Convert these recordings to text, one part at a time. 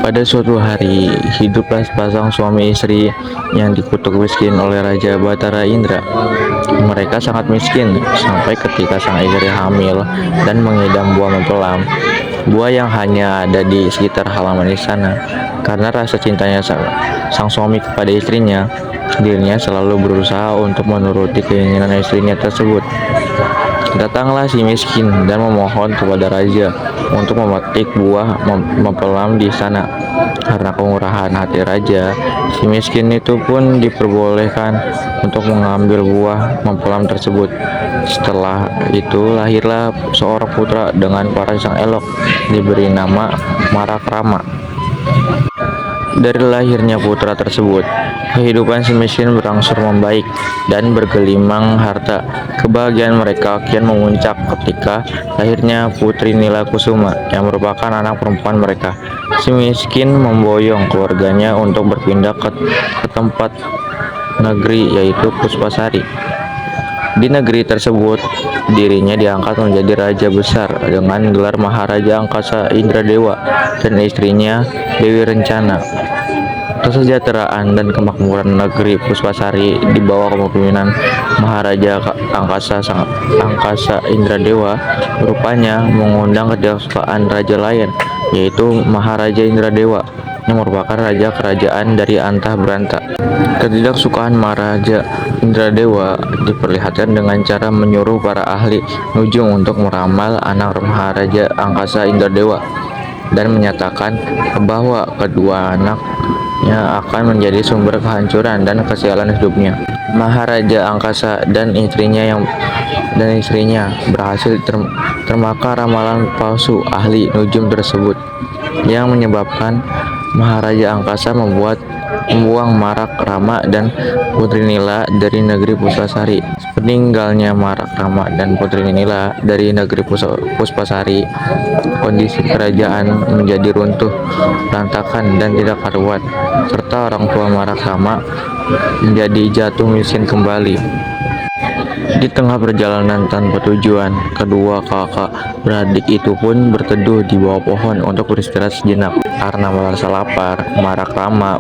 Pada suatu hari, hiduplah sepasang suami istri yang dikutuk miskin oleh Raja Batara Indra. Mereka sangat miskin sampai ketika sang istri hamil dan mengidam buah mempelam, buah yang hanya ada di sekitar halaman istana. Karena rasa cintanya sang suami kepada istrinya, dirinya selalu berusaha untuk menuruti keinginan istrinya tersebut. Datanglah si miskin dan memohon kepada raja untuk memetik buah mempelam di sana. Karena kemurahan hati raja, si miskin itu pun diperbolehkan untuk mengambil buah mempelam tersebut. Setelah itu lahirlah seorang putra dengan paras yang elok, diberi nama Marakrama. Dari lahirnya putra tersebut, kehidupan si miskin berangsur membaik dan bergelimang harta. Kebahagiaan mereka kian memuncak ketika lahirnya Putri Nila Kusuma yang merupakan anak perempuan mereka. Si miskin memboyong keluarganya untuk berpindah ke tempat negeri, yaitu Puspasari. Di negeri tersebut, dirinya diangkat menjadi raja besar dengan gelar Maharaja Angkasa Indradewa dan istrinya Dewi Rencana. Kesejahteraan dan kemakmuran negeri Puspasari di bawah kepemimpinan Maharaja Angkasa Indradewa rupanya mengundang ketidaksukaan raja lain, yaitu Maharaja Indradewa yang merupakan raja kerajaan dari Antah Beranta. Ketidaksukaan Maharaja Indradewa diperlihatkan dengan cara menyuruh para ahli nujum untuk meramal anak Maharaja Angkasa Indradewa dan menyatakan bahwa kedua anaknya akan menjadi sumber kehancuran dan kesialan hidupnya. Maharaja Angkasa dan istrinya berhasil termakan ramalan palsu ahli nujum tersebut, yang menyebabkan Maharaja Angkasa membuang Marakrama dan Putri Nila dari negeri Puspasari. Meninggalnya Marakrama dan Putri Nila dari negeri Puspasari, kondisi kerajaan menjadi runtuh, berantakan dan tidak karuan, serta orang tua Marakrama menjadi jatuh miskin kembali. Di tengah perjalanan tanpa tujuan, kedua kakak beradik itu pun berteduh di bawah pohon untuk beristirahat sejenak. Karena merasa lapar, Marakrama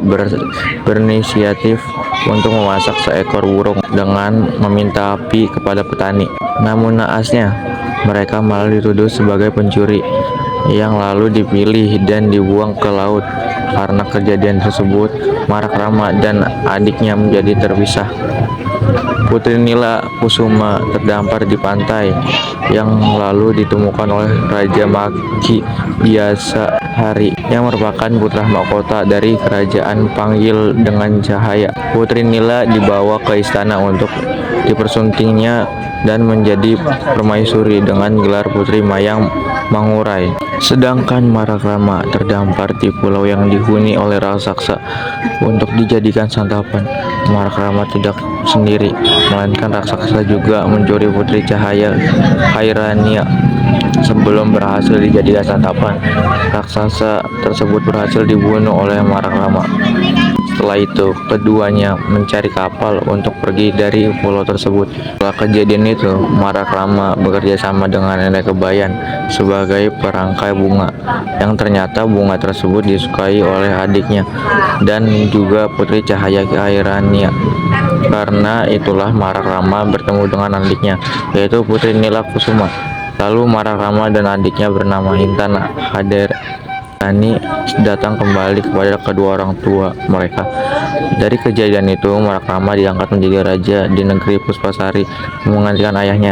berinisiatif untuk memasak seekor burung dengan meminta api kepada petani. Namun naasnya, mereka malah dituduh sebagai pencuri yang lalu dipilih dan dibuang ke laut. Karena kejadian tersebut, Marakrama dan adiknya menjadi terpisah. Putri Nila Kusuma terdampar di pantai, yang lalu ditemukan oleh Raja Maki Biasa Hari yang merupakan putra mahkota dari kerajaan Panggil dengan Cahaya. Putri Nila dibawa ke istana untuk dipersuntingnya dan menjadi permaisuri dengan gelar Putri Mayang Mangurai. Sedangkan Marakrama terdampar di pulau yang dihuni oleh raksasa untuk dijadikan santapan. Marakrama tidak sendiri, melainkan raksasa juga mencuri Putri Cahaya Hairania. Sebelum berhasil dijadikan santapan, raksasa tersebut berhasil dibunuh oleh Marakrama. Setelah itu, keduanya mencari kapal untuk pergi dari pulau tersebut. Setelah kejadian itu, Marakrama bekerja sama dengan Nenek Kebayan sebagai perangkai bunga, yang ternyata bunga tersebut disukai oleh adiknya dan juga Putri Cahaya Hairania. Karena itulah Marakrama bertemu dengan adiknya, yaitu Putri Nila Kusuma. Lalu Marakrama dan adiknya bernama Hintana Haderani datang kembali kepada kedua orang tua mereka. Dari kejadian itu, Marakrama diangkat menjadi raja di negeri Puspasari, menggantikan ayahnya.